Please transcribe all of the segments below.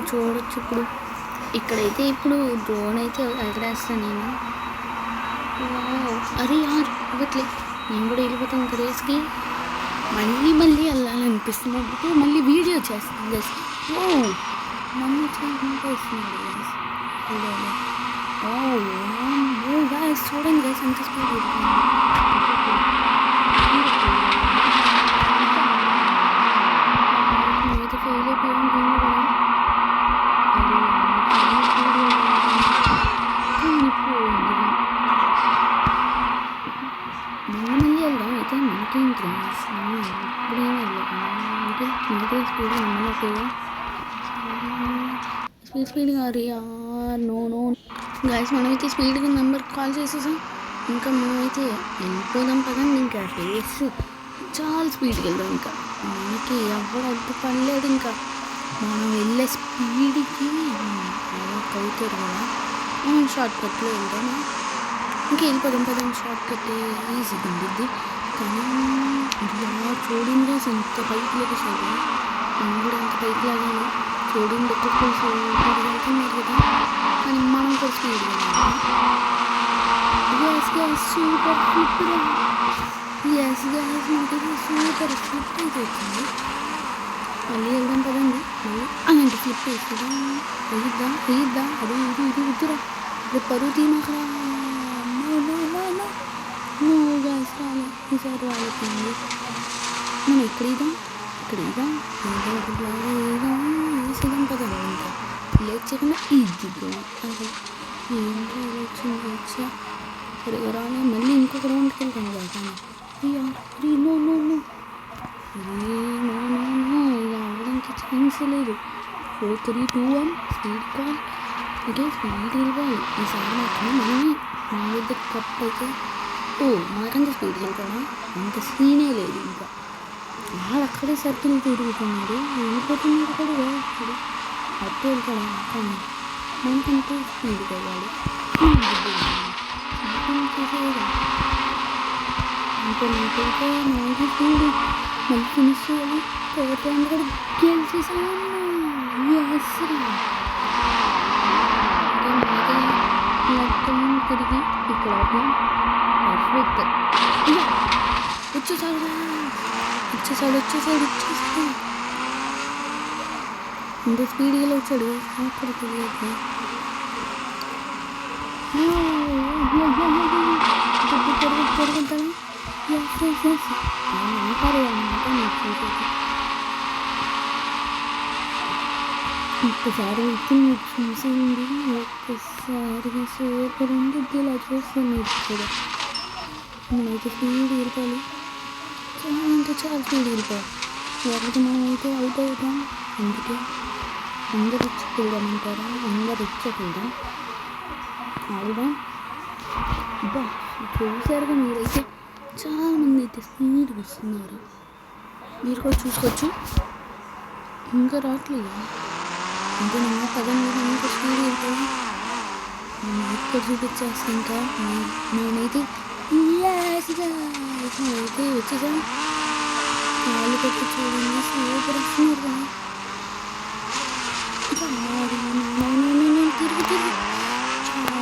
చూడొచ్చు. ఇప్పుడు ఇక్కడైతే ఇప్పుడు డ్రోన్ అయితే ఎగరేస్తాను నేను. అరే యార్ ఇవ్వట్లే, నేను కూడా వెళ్ళిపోతాను ఇంకా రేస్కి. మళ్ళీ వెళ్ళాలనిపిస్తుంది అంటే మళ్ళీ వీడియో చేస్తాను గైస్. ఓ నన్ను చేస్తున్నాడు గైస్. ఓ గైస్ చూడండి గైస్ ఎంత స్పీడ్ అయితే ఫెయిల్ అయిపోయాను దీన్ని కూడా. మళ్ళీ వెళ్దాం అయితే మనకేంటి ఇప్పుడేం వెళ్ళాలి అంటే స్పీడ్ నమ్మలేకపోయా. స్పీడ్గా నో గైస్ మనమైతే స్పీడ్గా నెంబర్కి కాల్ చేసేసాం. ఇంకా మనమైతే వెళ్ళిపోదాం కదండి. ఇంకా రేస్ చాలా స్పీడ్కి వెళ్దాం. ఇంకా మనకి ఎవరు అడ్డు పడలేడు. ఇంకా మనం వెళ్ళే స్పీడ్కి అవుతారు కదా, షార్ట్ కట్లో వెళ్దాము. ఇంకా వెళ్ళిపోదాం పదండి. షార్ట్ కట్ ఈజీగా ఉండిద్ది. కానీ చూడండి ఎంత పైకి లేకపోతే మనం కూడా ఎంత పైకి లాగాను చూడండి. ఒక్కొక్కరు వెళ్తున్నారు కదా, కానీ మనం కూడా స్పీడ్గా సూపర్ ఫ్లిప్. ఎస్ గ్యాస్ మనకి సూపర్ ఫ్లిప్ అయితే వచ్చింది. మళ్ళీ వెళ్దాం కదండి. మళ్ళీ అలాంటి ఫ్లిప్ వేస్తుందా వేయిద్దా అది ఇది వద్దురా రేపు పరువు తీమకరా. నో గ్యాస్ రాలే, ఈసారి రాలేకపోయింది. మనం ఇక్కడ వేద్దాం వేసేదాం కదండి. ఇంకా లేచకుండా ఇదిగో అది ఏంటో వచ్చింది వచ్చా సరిగా రాలే. మళ్ళీ ఇంకొక రౌండ్కి వెళ్తాను కదా. కానీ నో అవ్వడానికి ఛాన్స్ లేదు. 4 3 2 1 స్పీడ్ కాల్. అంటే స్పీడ్ వెళ్ళాలి ఈసారి మాత్రం మనమే. మన మీద కప్ అయితే మనకంత స్పీడ్ వెళ్తాడా అంత సీనే లేదు. ఇంకా వాళ్ళు అక్కడే సర్కిల్ తిరుగుతున్నాడు, వెళ్ళిపోతున్నాడు కూడా. ఇప్పుడు అట్టు వెళ్తాడు కానీ మనకంటే స్పీడ్ వెళ్ళాలి. చేసేదా ఇంకొకైతే నాకు స్పీడ్ మళ్ళీ ఫినిష్ చేయాలి. థర్డ్ రౌండ్ కూడా గెలిచేసాను. తిరిగి ఇక్కడ పర్ఫెక్ట్ వచ్చేసాడు. ఇంత స్పీడ్గా వచ్చాడు. అక్కడ తెలియదు జరుగుతాను. అంటారు అన్నమాట మీకు చూసేది. ఒక్కసారి వచ్చి మీరు చూసేయండి. ఒక్కసారి సూపర్ ఉంది. ఇలా చూస్తాను మీరు కూడా. మనమైతే స్పీడ్ వెళ్ళిపోవాలి, చాలా అంటే చాలా స్పీడ్ వెళ్ళిపోవాలి. లేకపోతే మనమైతే అవుట్ అవుతాం. అందుకే అందరు ఇచ్చుకెళ్దాం అంటారా, అందరు ఇచ్చుకెళ్దాం ఆడుదాం. బా చూసారుగా మీరైతే చాలామంది అయితే స్పీడ్గా వస్తున్నారు. మీరు కూడా చూసుకోవచ్చు. ఇంకా రావట్లేదు ఇంకా నేను పదంగా ఇంకా స్పీడ్ వెళ్ళిపోయి ఇక్కడ చూపించేస్తాను. ఇంకా నేనైతే అయితే వచ్చేసాం. వాళ్ళు పెట్టి చూడండి సూపర్ వస్తున్నారు కదా. తిరిగి చాలా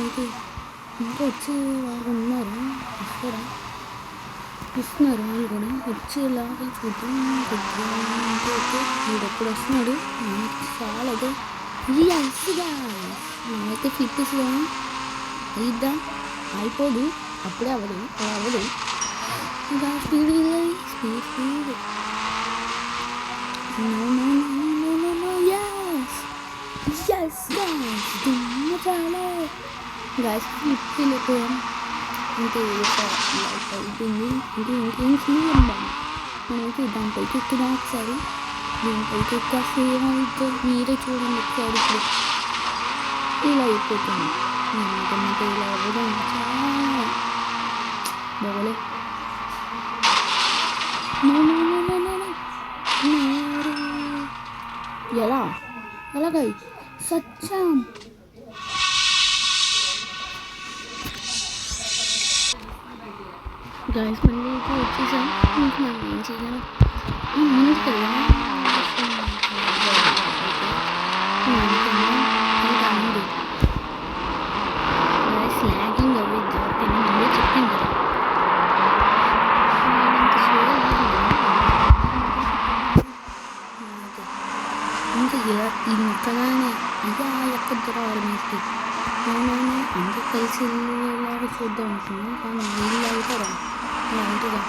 అయితే ఇంకా వచ్చే వాళ్ళు ఉన్నారు. వస్తున్నారు వాళ్ళు కూడా వచ్చేలాగా చూద్దాం. వీడు ఎప్పుడు వస్తున్నాడు చాలా అదే అయితే ఫిట్నెస్గా అయిద్దా అయిపోదు. అప్పుడే అవ్వదు ఇంకా స్పీడ్ వెళ్ళాలి. స్పీడ్ చాలా గ్యాస్ ఫ్లిప్ వెళ్ళిపోయాం. అంటే లైఫ్ అయిపోయింది. ఇంకేం చేయాలి. మనమైతే దానిపైకి ఎక్కుదాం. ఒకసారి దీనిపైకి ఎక్కేస్తే ఏమైతే మీరే చూడండి. ఒకసారి ఇప్పుడు ఇలా అయిపోతుంది. ఎందుకంటే ఇలా అవ్వడం చాలా బాగోలే. ఎలాగై సచ్చాం. గాయస్ మళ్ళీ వచ్చేసాం. ఇంకా మనం ఏం చేయాలి ముందుకు వెళ్ళాలి. ఇంకా ఇంతగానే అయ్యా ఎక్కద్దురా వాడు మీకి అవునవును అందరూ కలిసి వెళ్ళేలాగా చూద్దాం అనుకున్నాం కానీ వీళ్ళు వెళ్తారా వెళ్తారా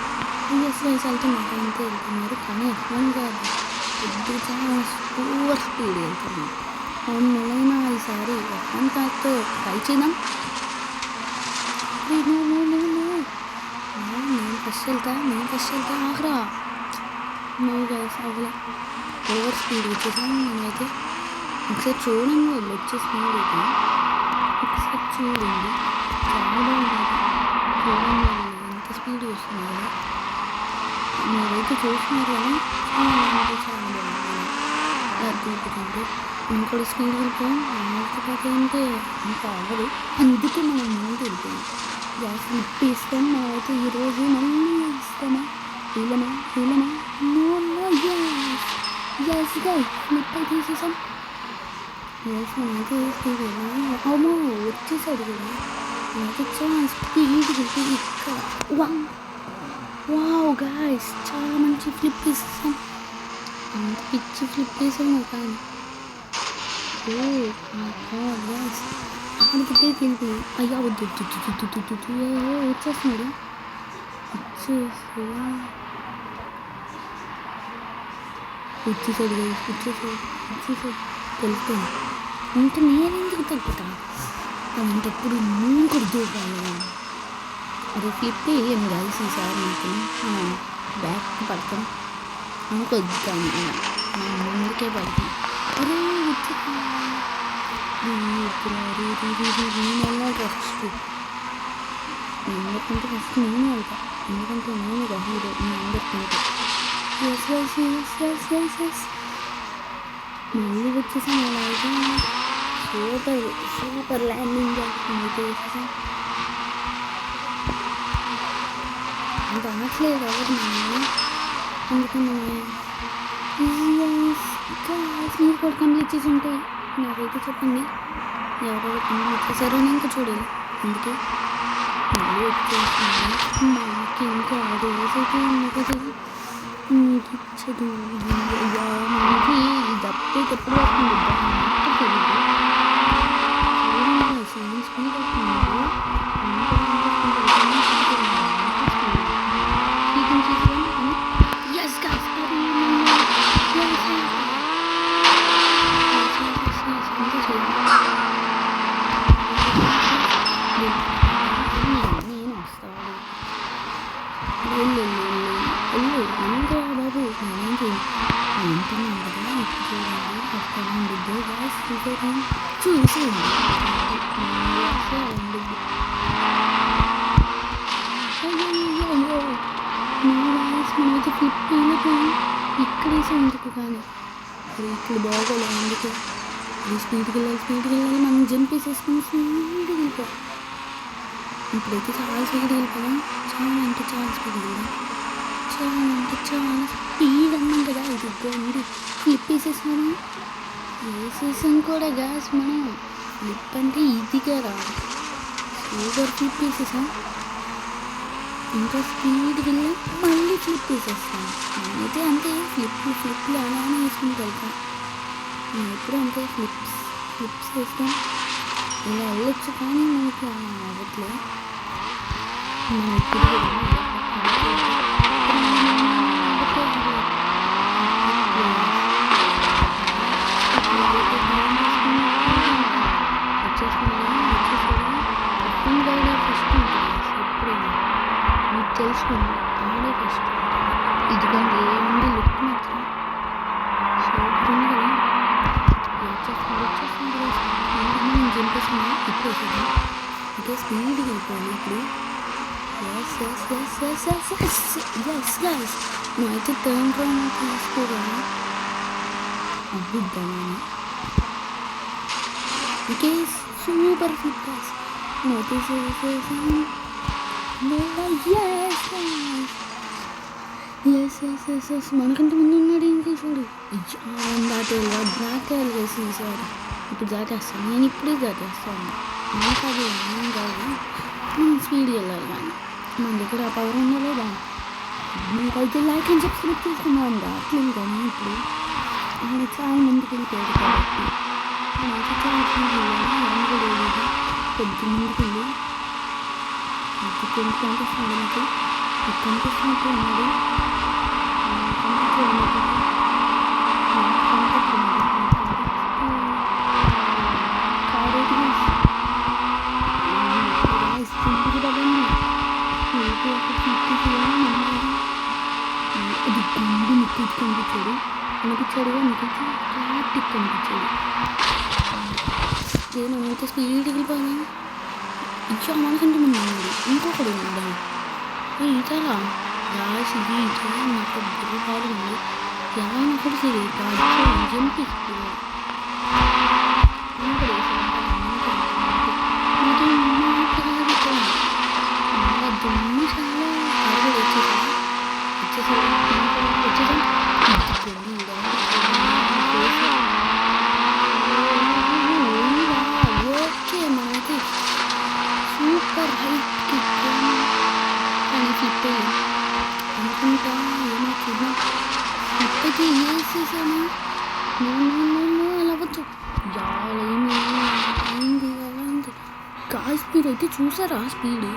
ఎస్ వయసు వెళ్తున్నారు అంతే వెళ్తున్నారు కానీ ఎఫ్ఎం కాదు పెద్దగా ఓవర్ స్పీడ్ వెళ్తున్నారు అవునైనా ఈసారి ఎఫ్ఎం కాస్తో ట్రై చేద్దాం నేను ఫస్ట్ వెళ్తా ఆఖరా నువ్వు గైస్ అవ్వలే ఓవర్ స్పీడ్ వచ్చేసాం నేనైతే ఒకసారి చూడండి వాళ్ళు వచ్చే స్పీడ్ అయితే ఒకసారి చూడండి చాలా బాగుంది చూడండి వాళ్ళు ఎంత స్పీడ్ వస్తున్నారు మీరైతే చూస్తున్నారు కానీ చాలా బాగుంది అర్థమవుతుందంటే ఇంకోటి స్పీడ్ వెళ్ళిపోయాం వాళ్ళతో పాటు అంటే ఇంకా అవ్వదు అందుకే మనం ముందు వెళ్ళిపోయాం గ్యాస్ ఇప్పిస్తాం మనమైతే ఈరోజు మళ్ళీ ఇస్తామా వీళ్ళమా గ్యాస్ ఫ్లిప్ అయితే తీసేసాం గ్యాస్ మనమైతే స్పీడ్ అమ్మో వచ్చేసాడు కూడా మనకి చాలా స్పీడ్ వెళ్ళి ఇక్కడ వావ్ గాయస్ చాలా మంచి ఫ్లిప్ తీసేసాం అంత పిచ్చి ఫ్లిప్ వేసాం కానీ గ్యాస్ అక్కడి దగ్గరికి వెళ్ళిపోయి అయ్యా వద్దు వచ్చేస్తున్నాడు వచ్చేసాడు తెలుస్తుంది ఇంకా నేనెందుకు తగ్గుతా అంటే ఎప్పుడు నువ్వు కూడా దూకాలి అది ఫ్లిప్ వేయను కలిసి ఈసారి నాకు బ్యాక్ పడతాం ఇంకొద్దాం ముందుకే పడతాం అరే వచ్చి ఫస్ట్ ఎందుకంటే ఫస్ట్ నేనే వెళ్తా ఎందుకంటే నేను హీరో మీ అందరికంటే మళ్ళీ వచ్చేసాం అలాగే సూపర్ ల్యాండింగ్ చేసేసాం అంత అనట్లేదు ఎవరు అందుకని మీరు కూడా కంప్లీట్ చేసి ఉంటే నాకైతే చెప్పండి ఎవరెవరు కంప్లీట్ చేశారో నేను ఇంకా చూడాలి అందుకే మళ్ళీ వచ్చేసింది మాకు ఇంకా 6 రోజైతే ఉంది కదా మీకు చదువు మనకి ఇది అప్డేట్ ఎప్పుడు వస్తుంది తెలియదు స్పీడ్ అవుతుంది నేను వస్తాను ఇంకా బాబు నేనేంటి అంటున్నాను కదా ఇప్పుడు చూడండి అక్కడ ఉండిద్దు గ్యాస్ చూసేయండి మనమైతే ఫ్లిప్ అయిపోయి ఇక్కడ వేసే ఎందుకు కానీ అది ఇక్కడ బాగోలే అందుకే అది స్పీడ్కి వెళ్ళాలి మనం జంప్ వేసేసుకుని స్పీడ్కి వెళ్ళిపోయాం ఇప్పుడైతే చాలా స్పీడ్కి వెళ్ళిపోయాం చాలా స్పీడ్కి వెళ్ళాం చాలా స్పీడ్ అన్నాం కదా ఇది గండి ఫ్లిప్ వేసేసాం కూడా గ్యాస్ మనం ఫ్లిప్ అంటే ఈజీగా రాదు సూపర్ ఫ్లిప్ వేసేసాం ఇంకా స్పీడ్కి వెళ్ళి మళ్ళీ ఫ్లిప్ వేసేస్తాం నేనైతే అంతే ఫ్లిప్లు అలానే వేసుకుని వెళ్తాం నేను ఎప్పుడు అంతే ఫ్లిప్స్ వేస్తాం ఇలా వెళ్ళొచ్చు కానీ మనకి అవ్వట్లే మనం ఇప్పుడు తెలుసుకోండి ఆడే ఫస్ట్ ఇదిగోండి ఏముంది లుక్ మాత్రం సూపర్ ఉంది కదా వచ్చేస్తుంది జంపేసాను ఇప్పుడు ఇదే స్పీడ్గా వెళ్ళిపోయాను ఇప్పుడు నువ్వైతే టర్న్ రౌండ్ తీసుకోవాలి అద్భుతమని ఇంకే సూపర్ ఫిట్ నువ్వైతే చేసేసాను మనకంటే ముందు ఉన్నాడు ఇంకా చూడు దాటేయాలి వేసి ఈసారి ఇప్పుడు దాటేస్తాను నేను ఇప్పుడే దాటేస్తాను నాకు అది ఏం కాదు మనం స్పీడ్కి వెళ్ళాలి కానీ మన దగ్గర ఆ పవర్ ఉందా లేదా మీకైతే లైక్ అని సబ్స్క్రైబ్ చేసుకున్నాను రావట్లేదు కానీ ఇప్పుడు ఆయన చాలా ముందుకు వెళ్ళిపోయాడు కాబట్టి నేనైతే చాలా స్పీడ్ వెళ్ళాను. ఆయన కూడా వెళ్ళేది కొద్ది ముందుకు వెళ్ళి అది కనిపిస్తున్నాడు నాకు కనిపిస్తున్నట్టు ఉన్నాడు. అది గుండు నిక్కి కనిపించాడు క్లాటిక్ కనిపించాడు. నేనైతే స్పీడ్కి వెళ్ళిపోయాను. ఇంకా మనకంటే ముందు ఉన్నాడు ఇంకొకడు ఉన్నాడు. ఇతలా రాసి ఇది నాకు బుర్రపాలు ఉంది. ఎవరైనా కూడా సరే జంపి దుమ్ము చాలా ఓకే మనకి సూపర్ హైట్కి కానీ ఫ్లిప్ అనుకుంటా ఏమో చూద్దాం. ఇప్పటికీ వేసేసాను అలా అవ్వచ్చు. ఏమైంది అలా అయింది. కార్ స్పీడ్ అయితే చూసారా? స్పీడ్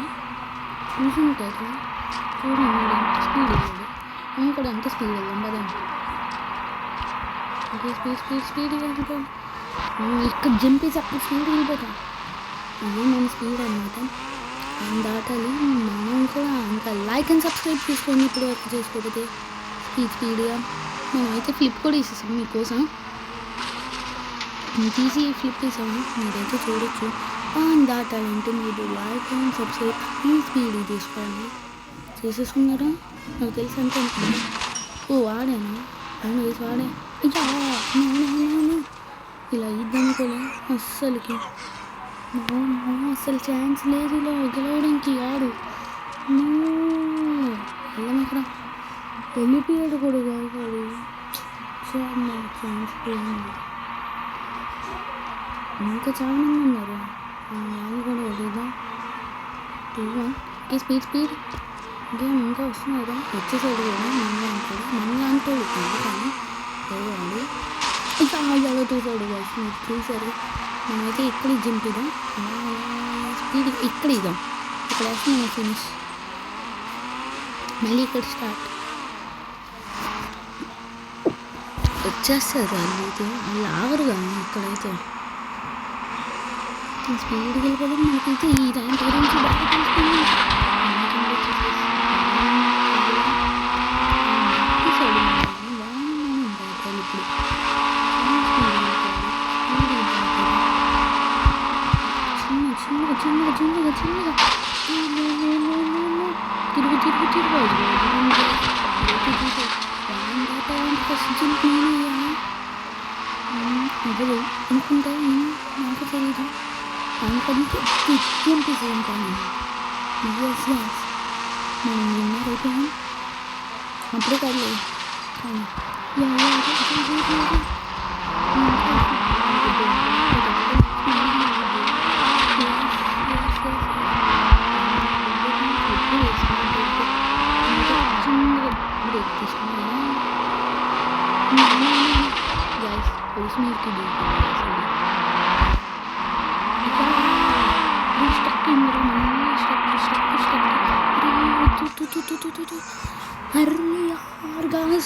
చూసి ఉంటారు చూడండి ఎంత స్పీడ్ వెళ్ళాడు. మేము కూడా ఎంత స్పీడ్ వెళ్ళాం కదా. స్పీడ్ వెళ్ళిపోతాం. ఇక్కడ జంప్ వేసి అక్కడ స్పీడ్ వెళ్ళిపోతాం. అదే మన స్పీడ్ అనమాట. మనం దాటాలి. మనం కూడా ఇంకా లైక్ అండ్ సబ్స్క్రైబ్ చేసుకోండి ఇప్పుడు వరకు చేసుకోకపోతే. స్పీడ్గా మనమైతే ఫ్లిప్ కూడా వేసేసాం మీకోసం. తీసి ఫ్లిప్ వేసాము మీరైతే చూడొచ్చు. దాటాలంటే మీరు లైక్ అండ్ సబ్స్క్రైబ్ స్పీడ్ తీసుకోండి. చేసేసుకున్నారా? నాకు తెలిసి అంతే అనుకున్నా. వాడాను అవును వేసి వాడా. ఇలా ఇద్దాం కూడా అస్సలకి అస్సలు ఛాన్స్ లేదు ఇలా గెలవడానికి. ఆడు వెళ్ళాం ఇక్కడ వెళ్ళిపోయాడు కూడా కాదు. చాలా ఛాన్స్ పోయింది. ఇంకా చాలా మంది ఉన్నారు. వాళ్ళు కూడా వెళ్ళిద్దాం. 2-1 ఓకే స్పీడ్ గేమ్ ఇంకా వస్తున్నారు. వచ్చేసాడు కూడా మన అంటాడు కానీ ఎవరు చాలా చూసాడు కలిసి మీరు చూసారు. మనమైతే ఇక్కడ జింపిద్దాం. స్పీడ్ ఇక్కడ ఇద్దాం. ఇక్కడ వేస్తే నేను ఫినిష్. మళ్ళీ ఇక్కడ స్టార్ట్ వచ్చేస్తారు. వాళ్ళు అయితే వాళ్ళు ఆగరు కానీ ఇక్కడైతే స్పీడ్కి వెళ్ళిపోతే మనకైతే ఈ ర్యాంక్ గురించి బాగా తెలుస్తుంది. చిన్నగా అవ్వదు అనుకుంటా. నాకు తెలియదు అనుకుంటే తిప్పింపేసాం కానీ మనం విన్నర్ అయిపోయాం. అప్పుడే కాదు కానీ బ్రేక్ తీసుకున్నా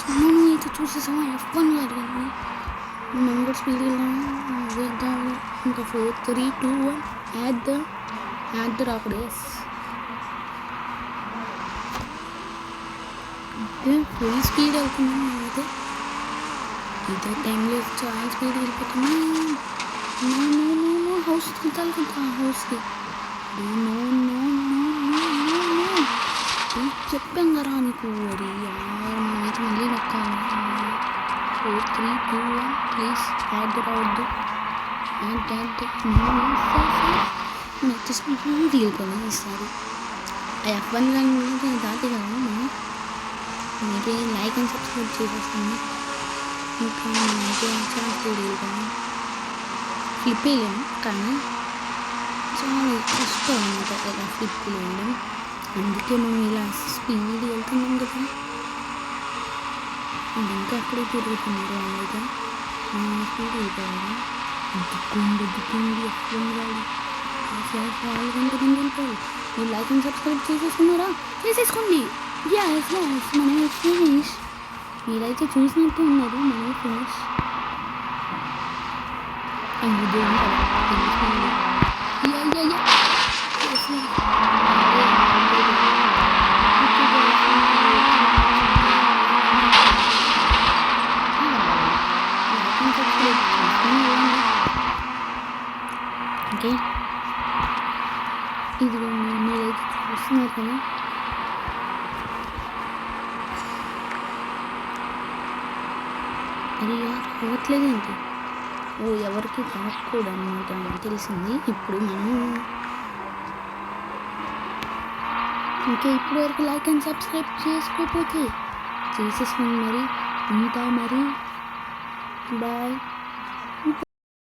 మనం అయితే చూసేసామా F1 కాదు కానీ మనం కూడా స్పీడ్ వెళ్దాము. ఇంకా 4 3 2 1 యాడ్ ద రాకడేస్ ఫుల్ స్పీడ్ వెళ్తున్నాం. అయితే ఇదే టైంలో చాలా స్పీడ్ వెళ్ళిపోతున్నాం. హౌస్కి తలుకుంటా హౌస్కి చెప్పాం కదా నీకు. అది అయితే మళ్ళీ నొక్కాను. 4 3 2 1 ప్లీజ్ యాడ్ రావద్దు. మనం వచ్చేసి స్పీడ్ వెళ్ళిపోయినా ఈసారి F1 కానీ దాటి కదా మనం. మీరే లైక్ అండ్ సబ్స్క్రైబ్ చేసేస్తాను. ఇంకా నేనైతే చాలా స్పీడ్ వెళ్ళిపోయాను. ఫ్లిప్ వేయలేము కానీ చాలా కష్టం అనమాట ఇలా ఫ్లిప్ వేయడం. అందుకే మనం ఇలా స్పీడ్ వెళ్తున్నాం కదా. ఇంకా అక్కడే తిరుగుతున్నారు వాళ్ళైతే. స్పీడ్ వెళ్ళిపోవాలి. దిక్కుండి ఎప్పుడు రాలి వాళ్ళు గంట వెళ్ళిపోవాలి. మీరు లైక్ అండ్ సబ్స్క్రైబ్ చేసేసుకున్నారా? చేసేసుకోండి. ఎస్ మనం ఫినిష్. మీరైతే చూసినట్టు ఉన్నారు. మనం ఫినిష్. ఓకే, ఇదిగో మీరైతే చూస్తున్నారు కదా. అది అవ్వట్లేదు ఏంటి? ఓ ఎవరికి రాకూడదు అనమాట నాకు తెలిసింది. ఇప్పుడు మనం ఇంకా ఇప్పటి వరకు లైక్ అండ్ సబ్స్క్రైబ్ చేసుకోకపోతే చేసేసుకోండి. మరి ఉంటా మరి. బాయ్.